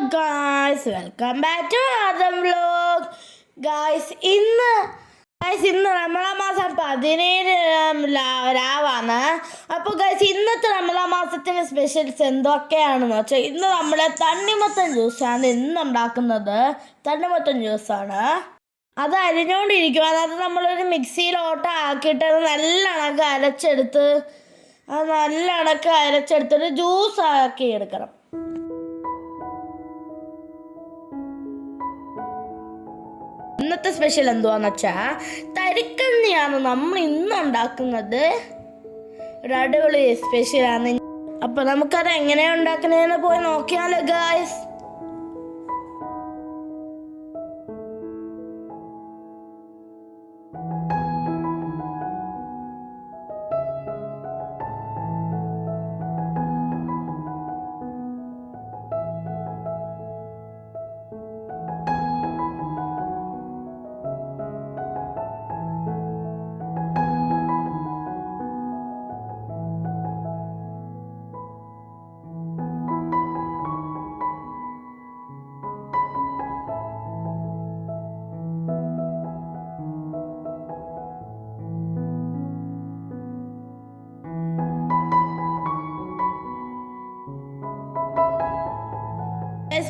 guys, welcome back to another vlog. ഇന്ന് റമളാൻ മാസം 17 രാവാണ്. അപ്പോൾ ഗൈസ് ഇന്നത്തെ റമളാൻ മാസത്തിൻ്റെ സ്പെഷ്യൽസ് എന്തൊക്കെയാണെന്ന് വെച്ചാൽ ഇന്ന് നമ്മൾ തണ്ണിമത്തൻ ജ്യൂസാണ് ഇന്നുണ്ടാക്കുന്നത്. തണ്ണിമത്തൻ ജ്യൂസാണ്. അത് അരിഞ്ഞുകൊണ്ടിരിക്കുകയാണ്. അത് നമ്മളൊരു മിക്സിയിലോട്ട് ആക്കിയിട്ട് അത് നല്ല കണക്ക് അരച്ചെടുത്തിട്ട് ജ്യൂസ് ആക്കി എടുക്കണം. ഇന്നത്തെ സ്പെഷ്യൽ എന്തുവാന്ന് വെച്ചാൽ തരിക്കഞ്ഞിയാണ് നമ്മൾ ഇന്ന് ഉണ്ടാക്കുന്നത്. ഒരു അടിപൊളി സ്പെഷ്യലാണ്. അപ്പോൾ നമുക്കത് എങ്ങനെയാണ് ഉണ്ടാക്കുന്നതെന്ന് പോയി നോക്കിയാലോ ഗായ്സ്.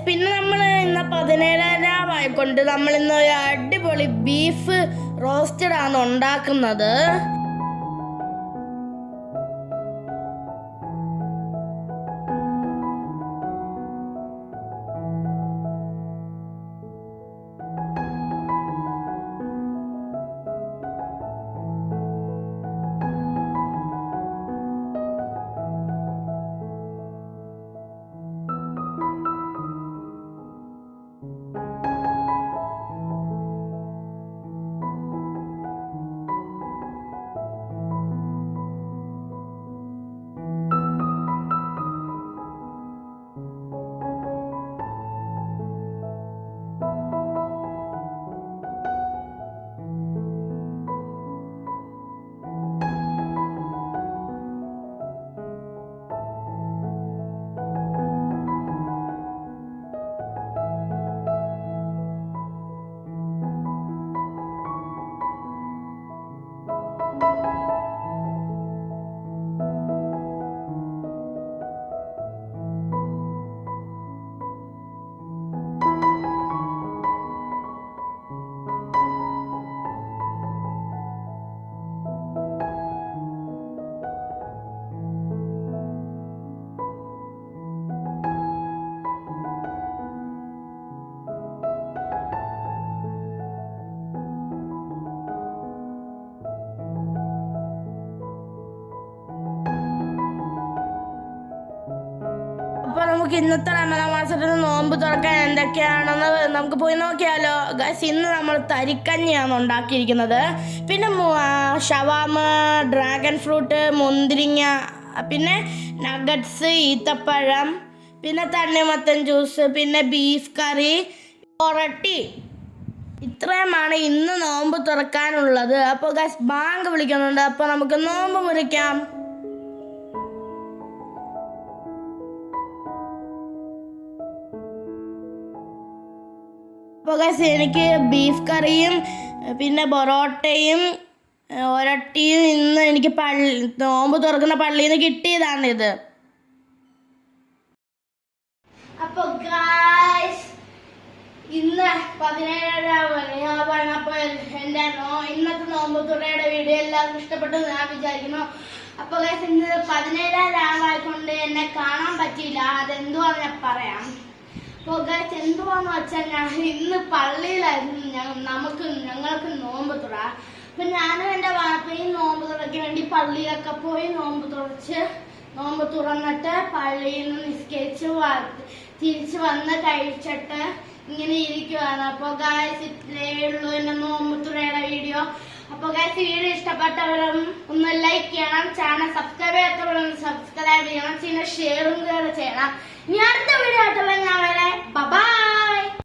പിന്നെ നമ്മൾ ഇന്ന് 17 ആയിക്കൊണ്ട് നമ്മളിന്ന് ഒരു അടിപൊളി ബീഫ് റോസ്റ്റഡ് ആണ് ഉണ്ടാക്കുന്നത്. അപ്പോൾ നമുക്ക് ഇന്നത്തെ റമളാൻ മാസത്തിൽ നോമ്പ് തുറക്കാൻ എന്തൊക്കെയാണെന്ന് നമുക്ക് പോയി നോക്കിയാലോ ഗൈസ്. ഇന്ന് നമ്മൾ തരിക്കഞ്ഞിയാണ് ഉണ്ടാക്കിയിരിക്കുന്നത്. പിന്നെ ഷവാമ, ഡ്രാഗൺ ഫ്രൂട്ട്, മുന്തിരിങ്ങ, പിന്നെ നഗറ്റ്സ്, ഈത്തപ്പഴം, പിന്നെ തണ്ണിമത്തൻ ജ്യൂസ്, പിന്നെ ബീഫ് കറി, പൊറട്ടി, ഇത്രയുമാണ് ഇന്ന് നോമ്പ് തുറക്കാനുള്ളത്. അപ്പോൾ ഗൈസ് ബാങ്ക് വിളിക്കുന്നുണ്ട്. അപ്പോൾ നമുക്ക് നോമ്പ് മുറിക്കാം. അപ്പോൾ ഗൈസ് എനിക്ക് ബീഫ് കറിയും പിന്നെ പൊറോട്ടയും ഒരട്ടിയും ഇന്ന് എനിക്ക് നോമ്പ് തുറക്കുന്ന പള്ളിയിൽ നിന്ന് കിട്ടിയതാണിത്. അപ്പോൾ ഗൈസ് ഇന്ന് 17 അപ്പോൾ എൻ്റെ ഇന്നത്തെ നോമ്പ് തുറയുടെ വീഡിയോ എല്ലാവർക്കും ഇഷ്ടപ്പെട്ടു ഞാൻ വിചാരിക്കുന്നു. അപ്പോൾ ഗൈസ് ഇന്ന് 17 ആയതുകൊണ്ട് എന്നെ കാണാൻ പറ്റിയില്ല. അതെന്തുവാന്ന് ഞാൻ പറയാം. അപ്പോൾ ഗൈസ് എന്തുവാന്ന് വെച്ചാൽ ഞാൻ ഇന്ന് പള്ളിയിലായിരുന്നു. ഞങ്ങൾക്ക് നോമ്പ് തുറ. അപ്പം ഞാനും എൻ്റെ വാപ്പയും നോമ്പ് തുറയ്ക്ക് വേണ്ടി പള്ളിയിലൊക്കെ പോയി നോമ്പ് തുറന്നിട്ട് പള്ളിയിൽ നിന്ന് നിസ്കരിച്ച് തിരിച്ച് വന്ന് കഴിച്ചിട്ട് ഇങ്ങനെ ഇരിക്കുവാണ്. അപ്പോൾ ഗൈസ് ഇത്രയേ ഉള്ളൂ എൻ്റെ നോമ്പ് തുറയുടെ വീഡിയോ. അപ്പോൾ ഗൈസ് വീഡിയോ ഇഷ്ടപ്പെട്ടവരും ഒന്ന് ലൈക്ക് ചെയ്യണം, ചാനൽ സബ്സ്ക്രൈബ് ചെയ്യാത്തവരൊന്ന് സബ്സ്ക്രൈബ് ചെയ്യണം, പിന്നെ ഷെയറും കൂടെ ചെയ്യണം. ഇനി അടുത്ത വീഡിയോ ആയിട്ടുള്ള ഞാൻ വരെ ബൈ.